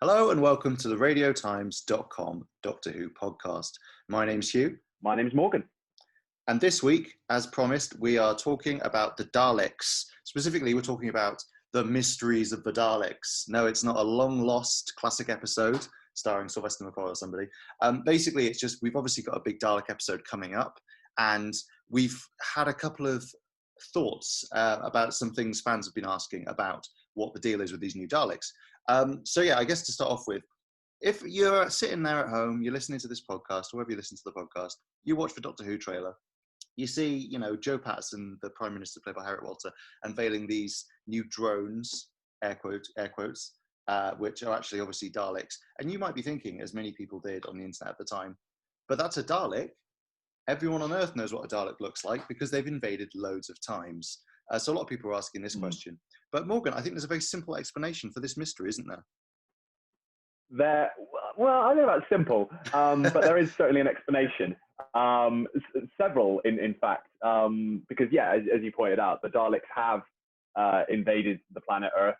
Hello and welcome to the radiotimes.com Doctor Who podcast. My name's Hugh. My name's Morgan. And this week, as promised, we are talking about the Daleks. Specifically, we're talking about the mysteries of the Daleks. No, it's not a long-lost classic episode starring Sylvester McCoy or somebody. Basically, it's just we've obviously got a big Dalek episode coming up, and we've had a couple of thoughts about some things fans have been asking about what the deal is with these new Daleks. So yeah, I guess to start off with, if you're sitting there at home, you're listening to this podcast, or wherever you listen to the podcast, you watch the Doctor Who trailer, you see, Joe Patterson, the Prime Minister played by Harriet Walter, unveiling these new drones, air quotes, which are actually obviously Daleks. And you might be thinking, as many people did on the internet at the time, but that's a Dalek. Everyone on Earth knows what a Dalek looks like because they've invaded loads of times. So a lot of people are asking this question. But Morgan, I think there's a very simple explanation for this mystery, isn't there? Well, I don't know about simple, but there is certainly an explanation. Several, in fact, because, yeah, as you pointed out, the Daleks have invaded the planet Earth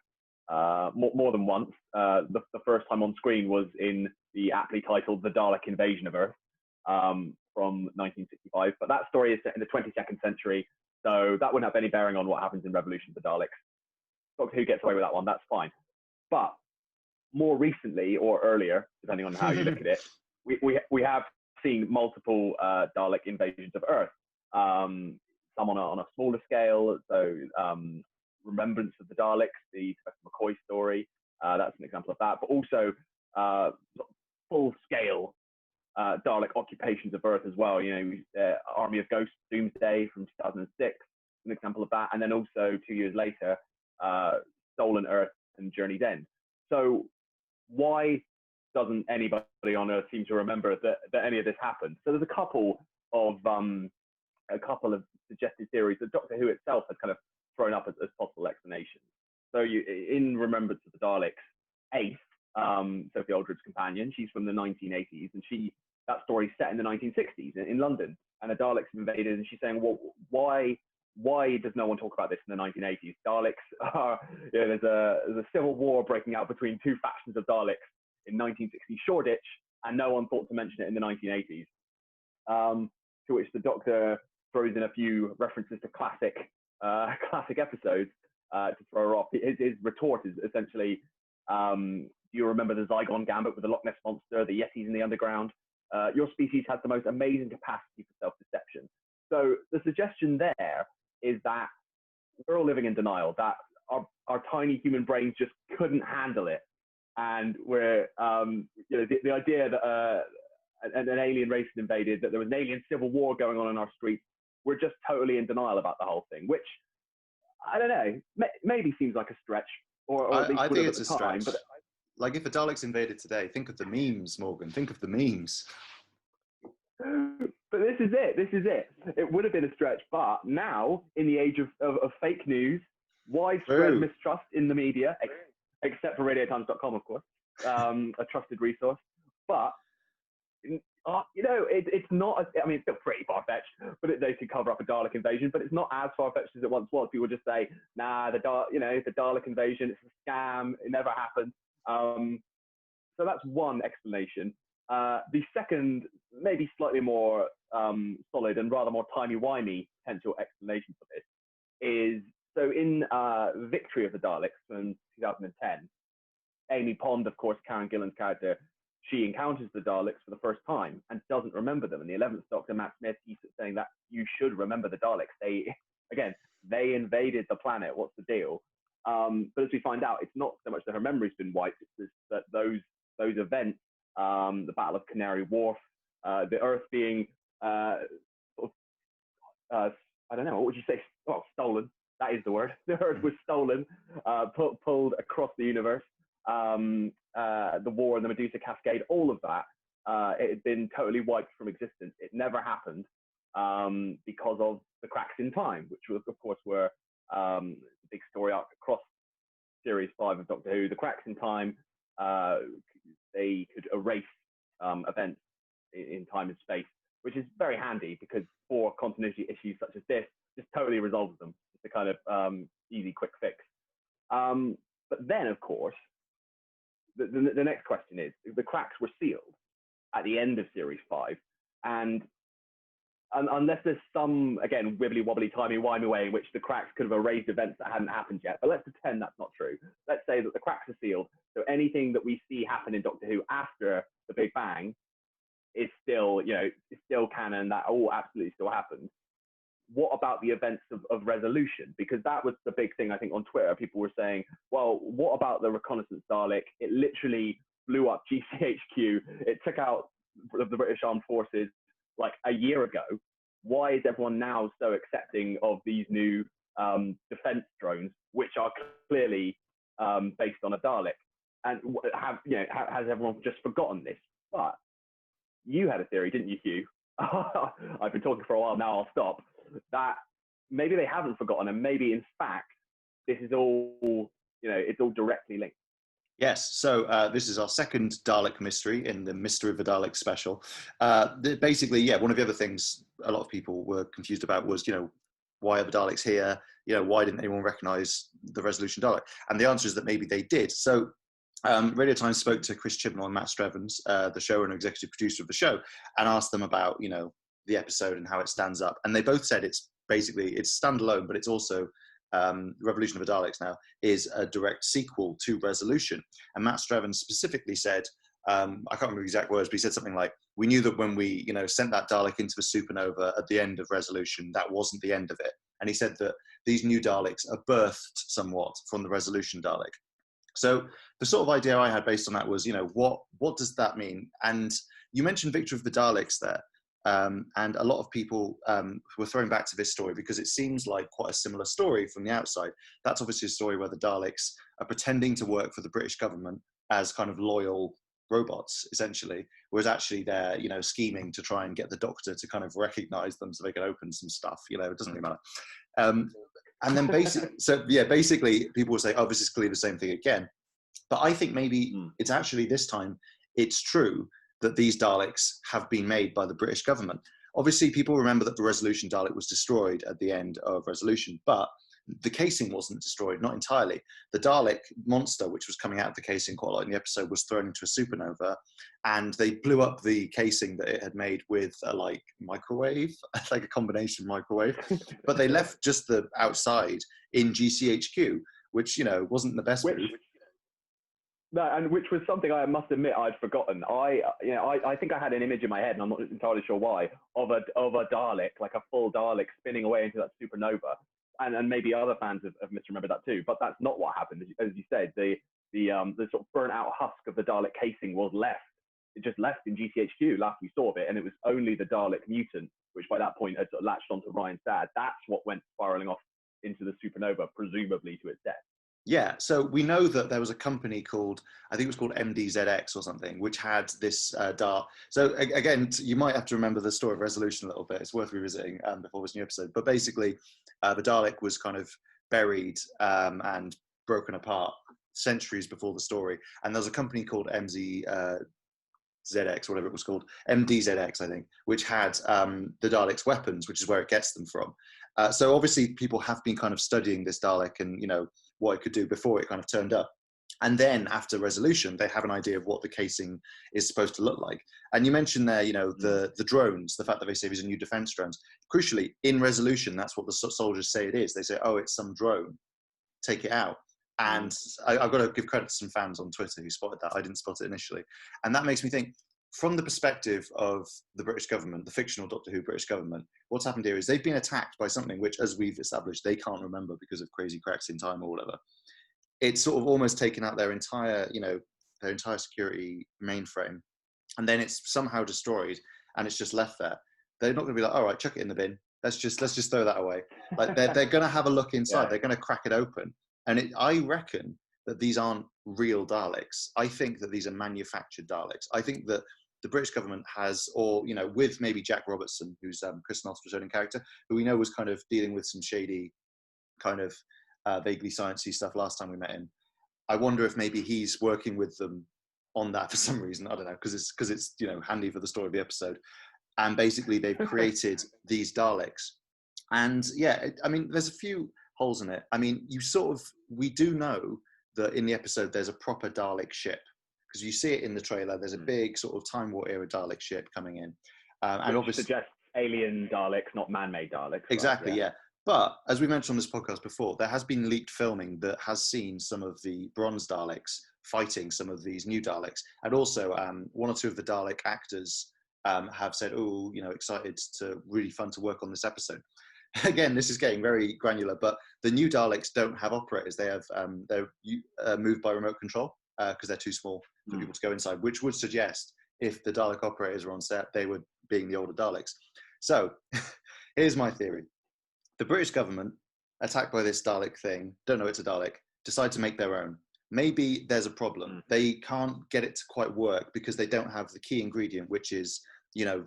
more than once. The first time on screen was in the aptly titled The Dalek Invasion of Earth from 1965. But that story is set in the 22nd century, so that wouldn't have any bearing on what happens in Revolution of the Daleks. Doctor Who gets away with that one, that's fine. But more recently, or earlier, depending on how you look at it, we have seen multiple Dalek invasions of Earth. Some on a smaller scale, so Remembrance of the Daleks, the Sylvester McCoy story, that's an example of that, but also full-scale Dalek occupations of Earth as well. Army of Ghosts, Doomsday from 2006, an example of that, and then also 2 years later, Stolen Earth and Journey's End. So why doesn't anybody on Earth seem to remember that any of this happened? So there's a couple of suggested theories that Doctor Who itself has kind of thrown up as possible explanations. So in Remembrance of the Daleks, Ace, Sophie Aldred's companion, she's from the 1980s, and that story's set in the 1960s in London, and the Daleks have invaded, and she's saying, well, why does no one talk about this in the 1980s? Daleks are, there's a civil war breaking out between two factions of Daleks in 1960 Shoreditch, and no one thought to mention it in the 1980s. To which the Doctor throws in a few references to classic episodes to throw her off. His retort is essentially, do you remember the Zygon Gambit with the Loch Ness Monster, the Yetis in the underground? Your species has the most amazing capacity for self-deception. So the suggestion there is that we're all living in denial, that our tiny human brains just couldn't handle it. And we're, the idea that an alien race had invaded, that there was an alien civil war going on in our streets, we're just totally in denial about the whole thing, which, I don't know, maybe seems like a stretch, or at least I think it's a time, stretch. But like if the Daleks invaded today, think of the memes, Morgan. Think of the memes. But this is it. It would have been a stretch, but now, in the age of fake news, widespread mistrust in the media, except for radiotimes.com, of course, a trusted resource. But, it's not, it's still pretty far-fetched, but they could cover up a Dalek invasion, but it's not as far-fetched as it once was. People just say, nah, the Dalek invasion, it's a scam, it never happened. So that's one explanation. The second, maybe slightly more solid and rather more timey-wimey potential explanation for this is, so in Victory of the Daleks from 2010, Amy Pond, of course, Karen Gillan's character, she encounters the Daleks for the first time and doesn't remember them. And the 11th Doctor, Matt Smith, keeps saying that you should remember the Daleks. They invaded the planet. What's the deal? But as we find out, it's not so much that her memory's been wiped, it's that those events, the Battle of Canary Wharf, the Earth being, I don't know, what would you say? Oh, stolen. That is the word. The Earth was stolen, pulled across the universe. The war and the Medusa Cascade, all of that, it had been totally wiped from existence. It never happened because of the cracks in time, which was, of course, were the big story arc across Series 5 of Doctor Who. The cracks in time, they could erase events in time and space, which is very handy because for continuity issues such as this, just totally resolves them. It's a kind of easy, quick fix. But then, of course, the next question is, the cracks were sealed at the end of Series 5, and unless there's some, again, wibbly wobbly timey wimey way in which the cracks could have erased events that hadn't happened yet, but let's pretend that's not true. Let's say that the cracks are sealed, so anything that we see happen in Doctor Who after the Big Bang is still, you know, is still canon. That all absolutely still happened. What about the events of Resolution? Because that was the big thing, I think, on Twitter. People were saying, well, what about the reconnaissance Dalek? It literally blew up GCHQ. It took out the British Armed Forces like a year ago. Why is everyone now so accepting of these new defense drones, which are clearly based on a Dalek? And has everyone just forgotten this? But you had a theory, didn't you, Hugh? I've been talking for a while now. I'll stop. That maybe they haven't forgotten, and maybe in fact this is all, you know, it's all directly linked. Yes, so this is our second Dalek mystery in the Mystery of the Dalek special. Basically, yeah, one of the other things a lot of people were confused about was, you know, why are the Daleks here? You know, why didn't anyone recognise the Resolution Dalek? And the answer is that maybe they did. So Radio Times spoke to Chris Chibnall and Matt Strevens, the showrunner and executive producer of the show, and asked them about, you know, the episode and how it stands up. And they both said it's standalone, but it's also Revolution of the Daleks now is a direct sequel to Resolution. And Matt Strevens specifically said, I can't remember the exact words, but he said something like, we knew that when we, you know, sent that Dalek into the supernova at the end of Resolution, that wasn't the end of it. And he said that these new Daleks are birthed somewhat from the Resolution Dalek. So the sort of idea I had based on that was, you know, what does that mean? And you mentioned Victory of the Daleks there. And a lot of people were throwing back to this story because it seems like quite a similar story from the outside. That's obviously a story where the Daleks are pretending to work for the British government as kind of loyal robots, essentially, whereas actually they're, you know, scheming to try and get the Doctor to kind of recognise them so they can open some stuff. You know, it doesn't really matter. And then basically people will say, oh, this is clearly the same thing again. But I think maybe it's actually this time it's true that these Daleks have been made by the British government. Obviously, people remember that the Resolution Dalek was destroyed at the end of Resolution, but the casing wasn't destroyed, not entirely. The Dalek monster, which was coming out of the casing quite a lot in the episode, was thrown into a supernova, and they blew up the casing that it had made with a microwave, like a combination microwave. But they left just the outside in GCHQ, which, you know, wasn't the best move. No, and which was something I must admit I'd forgotten. I think I had an image in my head, and I'm not entirely sure why, of a Dalek, like a full Dalek spinning away into that supernova. And maybe other fans have misremembered that too. But that's not what happened. As you said, the sort of burnt out husk of the Dalek casing was left. It just left in GCHQ last we saw of it, and it was only the Dalek mutant, which by that point had sort of latched onto Ryan's dad. That's what went spiraling off into the supernova, presumably to its death. Yeah, so we know that there was a company called, I think it was called MDZX or something, which had this dart. So again, you might have to remember the story of Resolution a little bit. It's worth revisiting before this new episode. But basically, the Dalek was kind of buried and broken apart centuries before the story. And there was a company called ZX, whatever it was called, MDZX, I think, which had the Dalek's weapons, which is where it gets them from. So obviously people have been kind of studying this Dalek and, you know, what it could do before it kind of turned up. And then after Resolution, they have an idea of what the casing is supposed to look like. And you mentioned there, you know, the drones, the fact that they say these are new defense drones. Crucially, in Resolution, that's what the soldiers say it is. They say, oh, it's some drone, take it out. And I've got to give credit to some fans on Twitter who spotted that. I didn't spot it initially. And that makes me think, from the perspective of the British government, the fictional Doctor Who British government, what's happened here is they've been attacked by something which, as we've established, they can't remember because of crazy cracks in time or whatever. It's sort of almost taken out their entire, you know, their entire security mainframe, and then it's somehow destroyed and it's just left there. They're not going to be like, all right, chuck it in the bin. Let's just throw that away. Like they're going to have a look inside. Yeah. They're going to crack it open, and I reckon that these aren't real Daleks. I think that these are manufactured Daleks. I think that the British government has, or, you know, with maybe Jack Robertson, who's Chris Knowles' returning character, who we know was kind of dealing with some shady, kind of vaguely sciencey stuff last time we met him. I wonder if maybe he's working with them on that for some reason. I don't know, because it's you know, handy for the story of the episode. And basically they've created these Daleks. And yeah, I mean, there's a few holes in it. I mean, we do know that in the episode there's a proper Dalek ship. because you see it in the trailer. There's a big sort of Time War era Dalek ship coming in, and obviously suggests alien Daleks, not man-made Daleks. Exactly, right? yeah. But as we mentioned on this podcast before, there has been leaked filming that has seen some of the bronze Daleks fighting some of these new Daleks, and also one or two of the Dalek actors have said, "Oh, excited to really fun to work on this episode." Again, this is getting very granular, but the new Daleks don't have operators. They have they're moved by remote control because they're too small for people to go inside, which would suggest if the Dalek operators were on set, they would being the older Daleks. So here's my theory. The British government, attacked by this Dalek thing, don't know it's a Dalek, decide to make their own. Maybe there's a problem. They can't get it to quite work because they don't have the key ingredient, which is,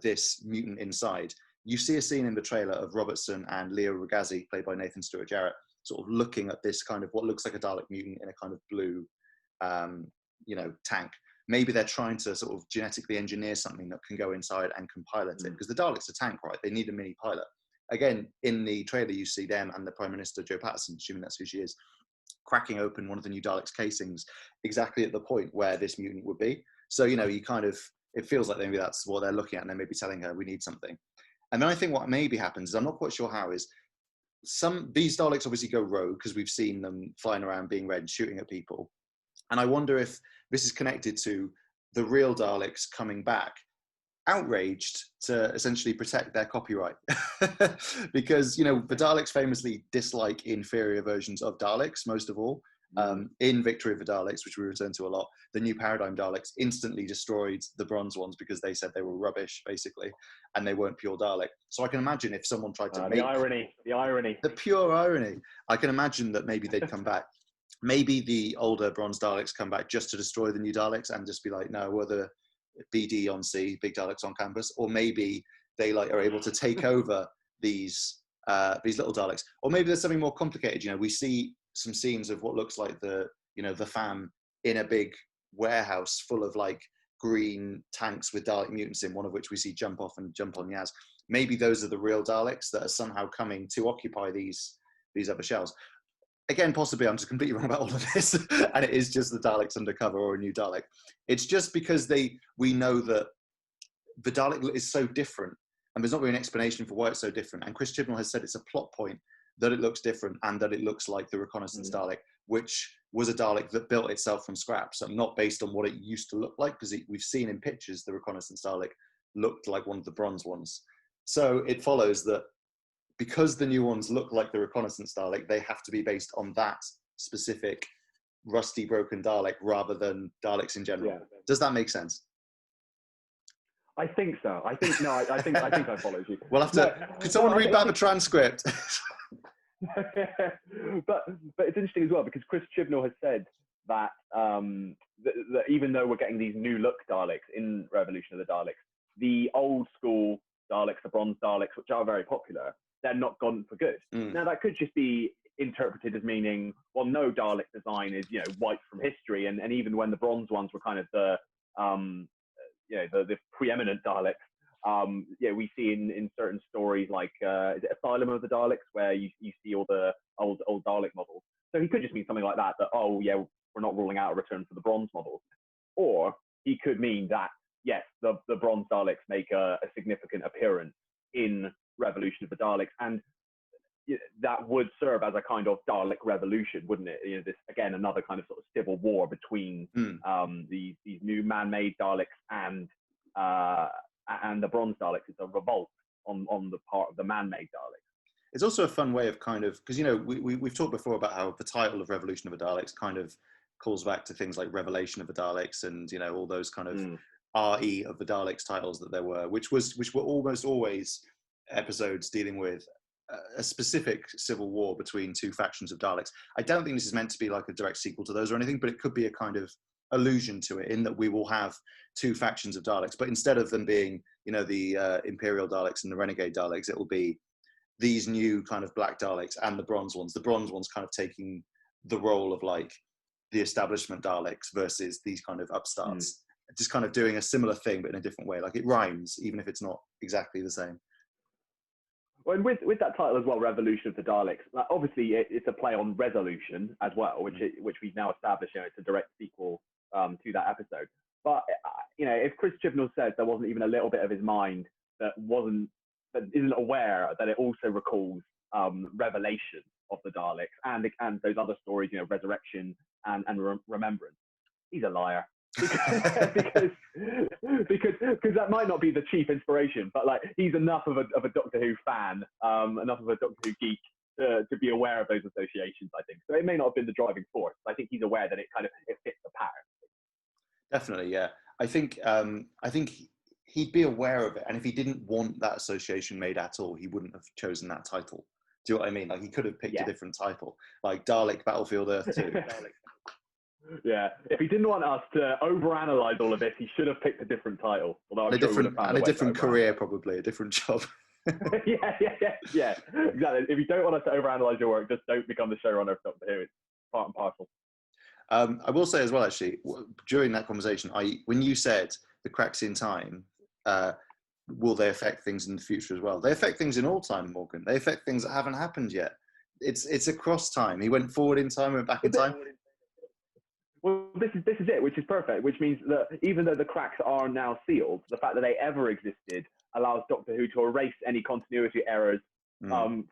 this mutant inside. You see a scene in the trailer of Robertson and Leo Ragazzi, played by Nathan Stewart Jarrett, sort of looking at this kind of what looks like a Dalek mutant in a kind of blue, tank. Maybe they're trying to sort of genetically engineer something that can go inside and can pilot it, because the Dalek's a tank, right? They need a mini pilot. Again, in the trailer, you see them and the Prime Minister, Jo Patterson, assuming that's who she is, cracking open one of the new Dalek's casings exactly at the point where this mutant would be. So, you kind of, it feels like maybe that's what they're looking at, and they're maybe telling her, we need something. And then I think what maybe happens is, I'm not quite sure how, is these Daleks obviously go rogue because we've seen them flying around being red, shooting at people. And I wonder if this is connected to the real Daleks coming back, outraged to essentially protect their copyright. Because, the Daleks famously dislike inferior versions of Daleks, most of all. In Victory of the Daleks, which we return to a lot, the new Paradigm Daleks instantly destroyed the bronze ones because they said they were rubbish, basically, and they weren't pure Dalek. So I can imagine if someone tried to make... The irony. The pure irony. I can imagine that maybe they'd come back. Maybe the older bronze Daleks come back just to destroy the new Daleks and just be like, no, we're the BD on C, big Daleks on campus. Or maybe they are able to take over these little Daleks. Or maybe there's something more complicated. We see some scenes of what looks like the fam in a big warehouse full of green tanks with Dalek mutants in, one of which we see jump off and jump on Yaz. Maybe those are the real Daleks that are somehow coming to occupy these other shells. Again, possibly I'm just completely wrong about all of this, and it is just the Daleks undercover or a new Dalek. It's just because we know that the Dalek is so different, and there's not really an explanation for why it's so different. And Chris Chibnall has said it's a plot point that it looks different and that it looks like the reconnaissance Dalek, which was a Dalek that built itself from scratch, so not based on what it used to look like, because we've seen in pictures the reconnaissance Dalek looked like one of the bronze ones. So it follows that because the new ones look like the reconnaissance Dalek, they have to be based on that specific rusty, broken Dalek rather than Daleks in general. Yeah. Does that make sense? I think so. I think I followed you. We'll have to. Could someone read back the transcript? but it's interesting as well, because Chris Chibnall has said that, that even though we're getting these new look Daleks in Revolution of the Daleks, the old school Daleks, the bronze Daleks, which are very popular, they're not gone for good. Now that could just be interpreted as meaning, well, no Dalek design is wiped from history, and even when the bronze ones were kind of the preeminent Daleks, we see in certain stories like is it Asylum of the Daleks, where you see all the old Dalek models. So he could just mean something like that we're not ruling out a return for the bronze models, or he could mean that yes, the bronze Daleks make a significant appearance in Revolution of the Daleks, and that would serve as a kind of Dalek revolution, wouldn't it? This again, another kind of sort of civil war between these new man-made Daleks and the bronze Daleks. It's a revolt on the part of the man-made Daleks. It's also a fun way of kind of, because we've talked before about how the title of Revolution of the Daleks kind of calls back to things like Revelation of the Daleks and all those kind of RE of the Daleks titles that there were, which were almost always episodes dealing with a specific civil war between two factions of Daleks. I don't think this is meant to be like a direct sequel to those or anything, but it could be a kind of allusion to it, in that we will have two factions of Daleks, but instead of them being, the Imperial Daleks and the Renegade Daleks, it will be these new kind of black Daleks and the bronze ones. The bronze ones kind of taking the role of the establishment Daleks versus these kind of upstarts, just kind of doing a similar thing, but in a different way. It rhymes, even if it's not exactly the same. Well, and with that title as well, Revolution of the Daleks, obviously it's a play on Resolution as well, which we've now established. It's a direct sequel to that episode. But if Chris Chibnall says there wasn't even a little bit of his mind that isn't aware that it also recalls revelation of the Daleks and those other stories, resurrection and remembrance, he's a liar. because that might not be the chief inspiration, but like he's enough of a Doctor Who fan, enough of a Doctor Who geek to be aware of those associations, I think. So it may not have been the driving force, but I think he's aware that it fits the pattern. Definitely, yeah. I think he'd be aware of it, and if he didn't want that association made at all, he wouldn't have chosen that title. Do you know what I mean? Like he could have picked a different title, like Dalek Battlefield Earth 2. Yeah, if he didn't want us to overanalyze all of this, he should have picked a different title. Although a different career, probably a different job. yeah, exactly. If you don't want us to overanalyze your work, just don't become the showrunner of Doctor Who. It's part and parcel. I will say as well, actually, during that conversation, when you said the cracks in time, will they affect things in the future as well? They affect things in all time, Morgan. They affect things that haven't happened yet. It's across time. He went forward in time, went back in time. Well, this is it, which is perfect, which means that even though the cracks are now sealed, the fact that they ever existed allows Doctor Who to erase any continuity errors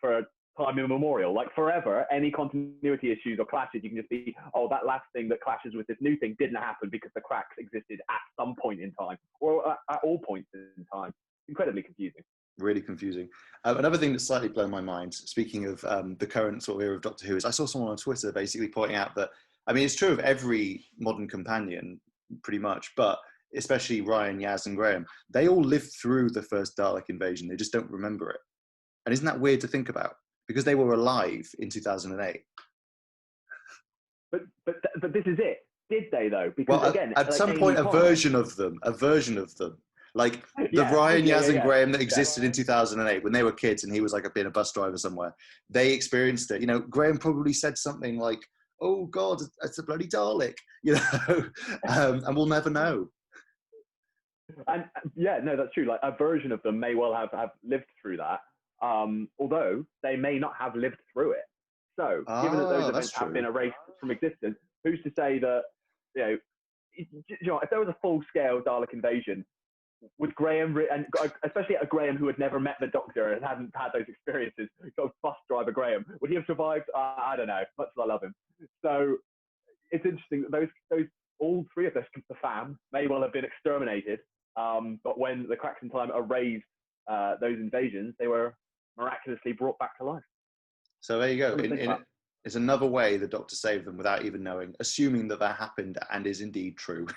for time immemorial. Like forever, any continuity issues or clashes, you can just be, that last thing that clashes with this new thing didn't happen because the cracks existed at some point in time, or at all points in time. Incredibly confusing. Really confusing. Another thing that's slightly blown my mind, speaking of the current sort of era of Doctor Who, is I saw someone on Twitter basically pointing out that, I mean, it's true of every modern companion, pretty much, but especially Ryan, Yaz, and Graham, they all lived through the first Dalek invasion. They just don't remember it. And isn't that weird to think about? Because they were alive in 2008. But this is it. Did they, though? Because again, at some point, a version of them, like the Ryan, Yaz, and Graham that existed in 2008 when they were kids and he was like being a bus driver somewhere, they experienced it. Graham probably said something like, "Oh God, it's a bloody Dalek," and we'll never know. And no, that's true. Like a version of them may well have lived through that, although they may not have lived through it. So, given that those events have been erased from existence, who's to say that if there was a full-scale Dalek invasion, would Graham, and especially a Graham who had never met the Doctor and hadn't had those experiences, sort of bus driver Graham, would he have survived? I don't know, much as I love him. So it's interesting that those all three of the fam may well have been exterminated, but when the cracks in time erased those invasions, they were miraculously brought back to life. So there you go. It's another way the Doctor saved them without even knowing, assuming that happened and is indeed true.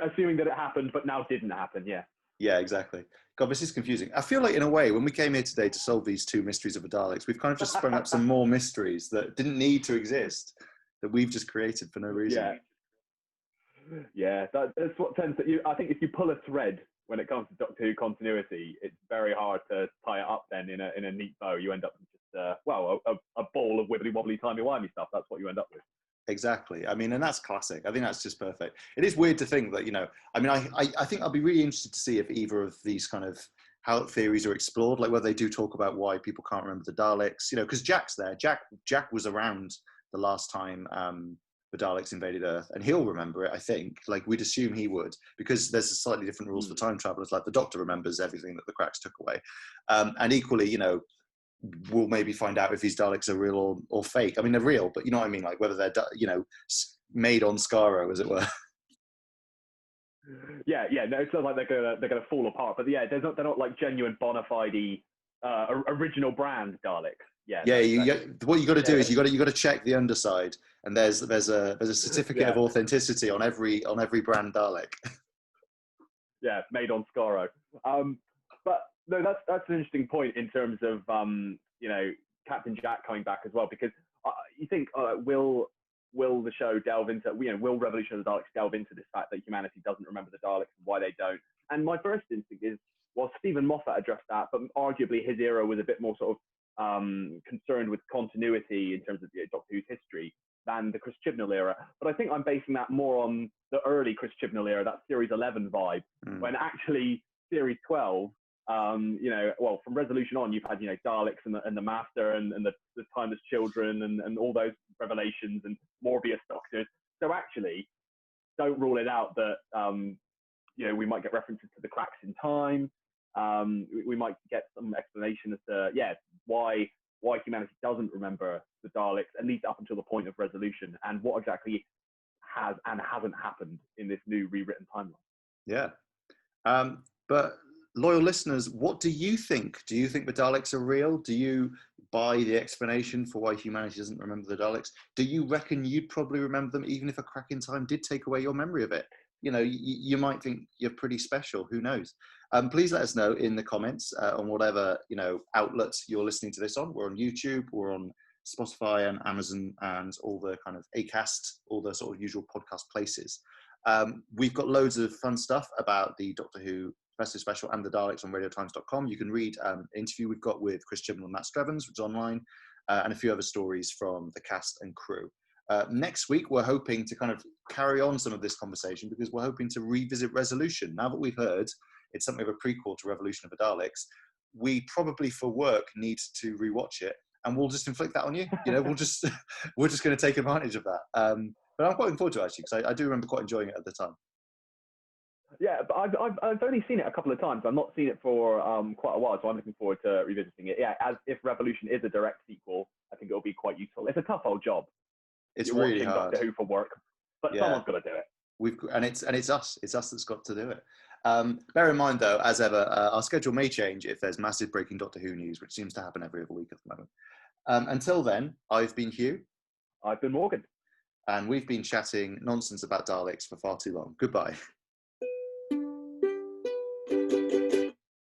Assuming that it happened, but now didn't happen, yeah. Yeah, exactly. God, this is confusing. I feel like, in a way, when we came here today to solve these two mysteries of the Daleks, we've kind of just sprung up some more mysteries that didn't need to exist, that we've just created for no reason. Yeah, that's what tends to... I think if you pull a thread when it comes to Doctor Who continuity, it's very hard to tie it up then in a neat bow. You end up with just, a ball of wibbly-wobbly, timey-wimey stuff. That's what you end up with. Exactly. I mean, and that's classic. I think that's just perfect. It is weird to think that, I think I'll be really interested to see if either of these kind of how theories are explored, like whether they do talk about why people can't remember the Daleks, because Jack's there. Jack was around the last time the Daleks invaded Earth, and he'll remember it, I think. Like, we'd assume he would, because there's slightly different rules for time travelers. Like, the Doctor remembers everything that the cracks took away. And equally, we'll maybe find out if these Daleks are real or fake. I mean, they're real, but you know what I mean? Like, whether they're, made on Skaro, as it were. Yeah. No, it's not like they're gonna fall apart. But yeah, they're not like genuine bona fide original brand Daleks. Yeah. What you got to do is you got to check the underside, and there's a certificate of authenticity on every brand Dalek. Yeah, made on Skaro. But no, that's an interesting point in terms of Captain Jack coming back as well, because you think will the show delve into will Revolution of the Daleks delve into this fact that humanity doesn't remember the Daleks and why they don't? And my first instinct is, well, Stephen Moffat addressed that, but arguably his era was a bit more sort of concerned with continuity in terms of Doctor Who's history than the Chris Chibnall era. But I think I'm basing that more on the early Chris Chibnall era, that Series 11 vibe, when actually Series 12, from Resolution on, you've had, Daleks and the Master and the Timeless Children and all those revelations and Morbius Doctors. So actually, don't rule it out that we might get references to the cracks in time. We might get some explanation as to why humanity doesn't remember the Daleks, at least up until the point of resolution, and what exactly has and hasn't happened in this new rewritten timeline. Yeah. But loyal listeners, what do you think? Do you think the Daleks are real? Do you buy the explanation for why humanity doesn't remember the Daleks? Do you reckon you'd probably remember them even if a crack in time did take away your memory of it? You might think you're pretty special. Who knows? Please let us know in the comments on whatever outlets you're listening to this on. We're on YouTube, we're on Spotify and Amazon and all the kind of Acast, all the sort of usual podcast places. We've got loads of fun stuff about the Doctor Who Festive Special and the Daleks on radiotimes.com. You can read an interview we've got with Chris Chibnall and Matt Strevens, which is online, and a few other stories from the cast and crew. Next week, we're hoping to kind of carry on some of this conversation because we're hoping to revisit Resolution. Now that we've heard it's something of a prequel to Revolution of the Daleks, we probably for work need to rewatch it, and we'll just inflict that on you. We're just going to take advantage of that. But I'm quite looking forward to it, actually, because I do remember quite enjoying it at the time. Yeah, but I've only seen it a couple of times. I've not seen it for quite a while, so I'm looking forward to revisiting it. Yeah, as if Revolution is a direct sequel, I think it'll be quite useful. It's a tough old job. It's really hard. Doctor Who for work, but someone's got to do it. It's us. It's us that's got to do it. Bear in mind, though, as ever, our schedule may change if there's massive breaking Doctor Who news, which seems to happen every other week at the moment. Until then, I've been Hugh. I've been Morgan. And we've been chatting nonsense about Daleks for far too long. Goodbye.